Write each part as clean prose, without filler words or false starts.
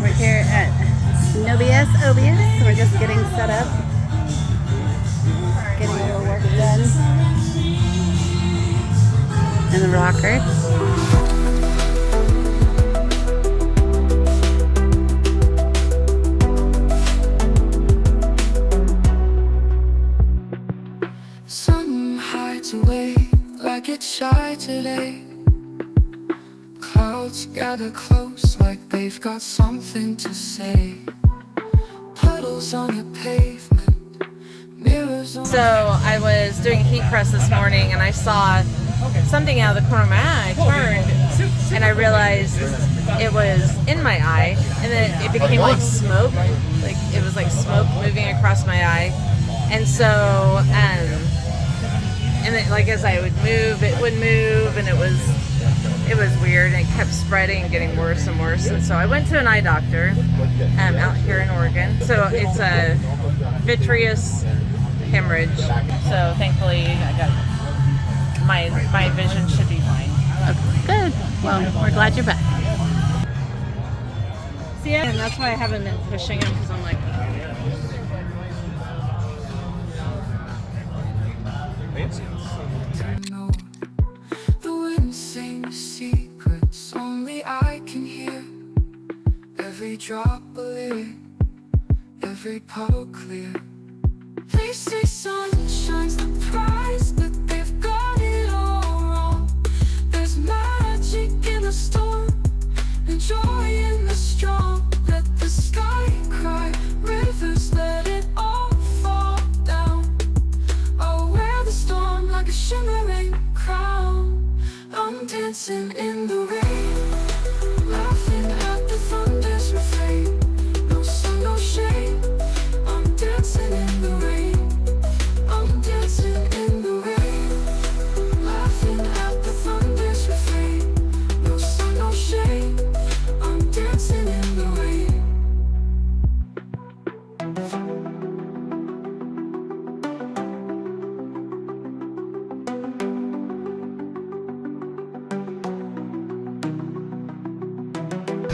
We're here at No BS OBS. We're just getting set up, getting a little work done in the rocker. Sun hides away like it's shy today. Clouds gather close like they've got something to say. Puddles on your pavement, mirrors on. So I was doing a heat press this morning and I saw something out of the corner of my eye. I turned and I realized it was in my eye, and then it became like smoke. Like it was like smoke moving across my eye. And so and then, like, as I would move, it would move, and it was weird, and it kept spreading and getting worse and worse. And so I went to an eye doctor out here in Oregon. So it's a vitreous hemorrhage. So thankfully I got my vision should be fine. Okay, good. Well, we're glad you're back. See, and that's why I haven't been pushing him, because I'm like, know. The wind sings secrets only I can hear. Every drop a lyric, every puddle clear. They say sunshine's the prize, that they've got it all wrong. There's magic in the storm and joy in the strong. Let the sky cry, rivers let it all fall down. I'll wear the storm like a shimmering crown. I'm dancing in the rain, laughing at the thunder's refrain. No sun, no shame, I'm dancing in the rain. I'm dancing in the rain, laughing at the thunder's refrain. No sun, no shame, I'm dancing in the rain.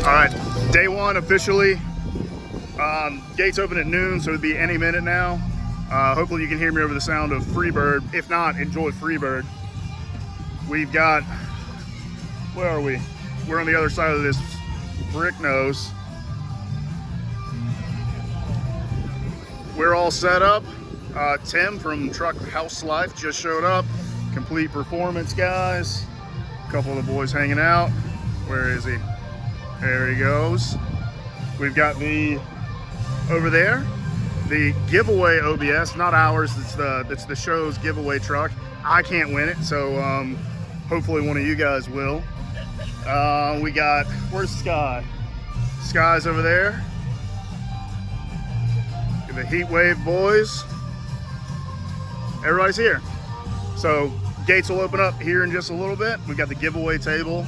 All right, day one officially. Gates open at noon, so it'll be any minute now. Hopefully you can hear me over the sound of Freebird. If not, enjoy Freebird. We've got, where are we? We're on the other side of this brick nose. We're all set up. Tim from Truck House Life just showed up. Complete Performance guys. A couple of the boys hanging out. Where is he? There he goes. We've got over there, the giveaway OBS, not ours, it's the show's giveaway truck. I can't win it, so hopefully one of you guys will. We got, where's Sky? Sky's over there. The Heat Wave boys. Everybody's here. So gates will open up here in just a little bit. We got the giveaway table.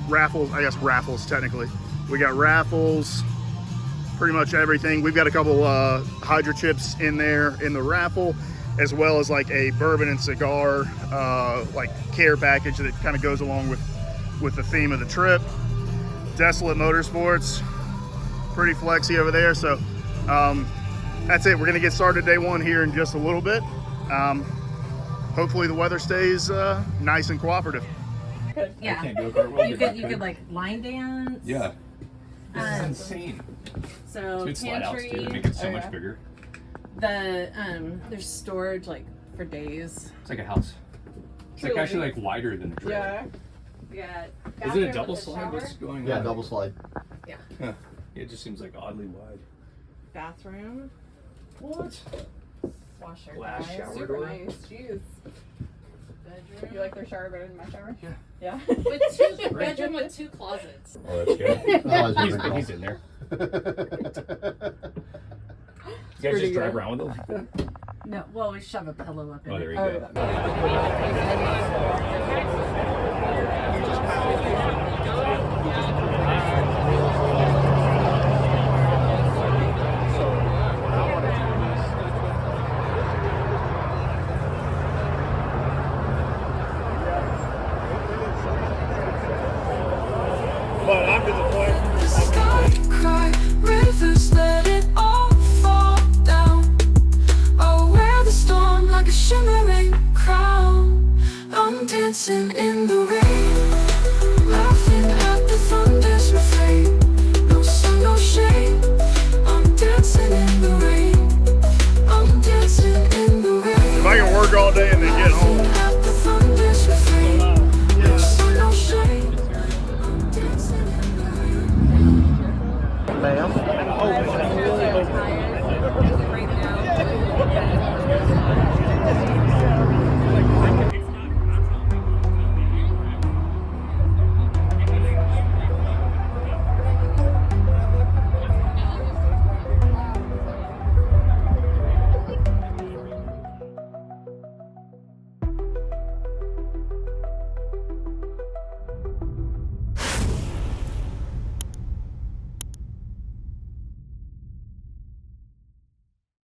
Raffles, I guess raffles technically. We got raffles, pretty much everything. We've got a couple Hydro Chips in there in the raffle, as well as like a bourbon and cigar like care package that kind of goes along with the theme of the trip. Desolate Motorsports, pretty flexy over there. So that's it. We're gonna get started day one here in just a little bit. Hopefully the weather stays nice and cooperative. yeah. I can't go kart well, You could like line dance. Yeah. This is insane. So It's slide outs too to pantry. make it so much bigger. There's storage like for days. It's like a house. It's like actually like wider than the trailer. Yeah. Is it a double slide? What's going on? Yeah, double slide. Yeah. Huh. It just seems like oddly wide. Bathroom. What? Washer. Glass guys. shower Super door. nice. Jeez. Bedroom. You like their shower better than my shower? Yeah. Yeah. With two bedroom with 2 closets. Oh, that's good. Oh, He's in there. You guys just drive around with it like that? No, well, we shove a pillow up in Oh, it. there you go. But I'm to the point, dancing in the rain.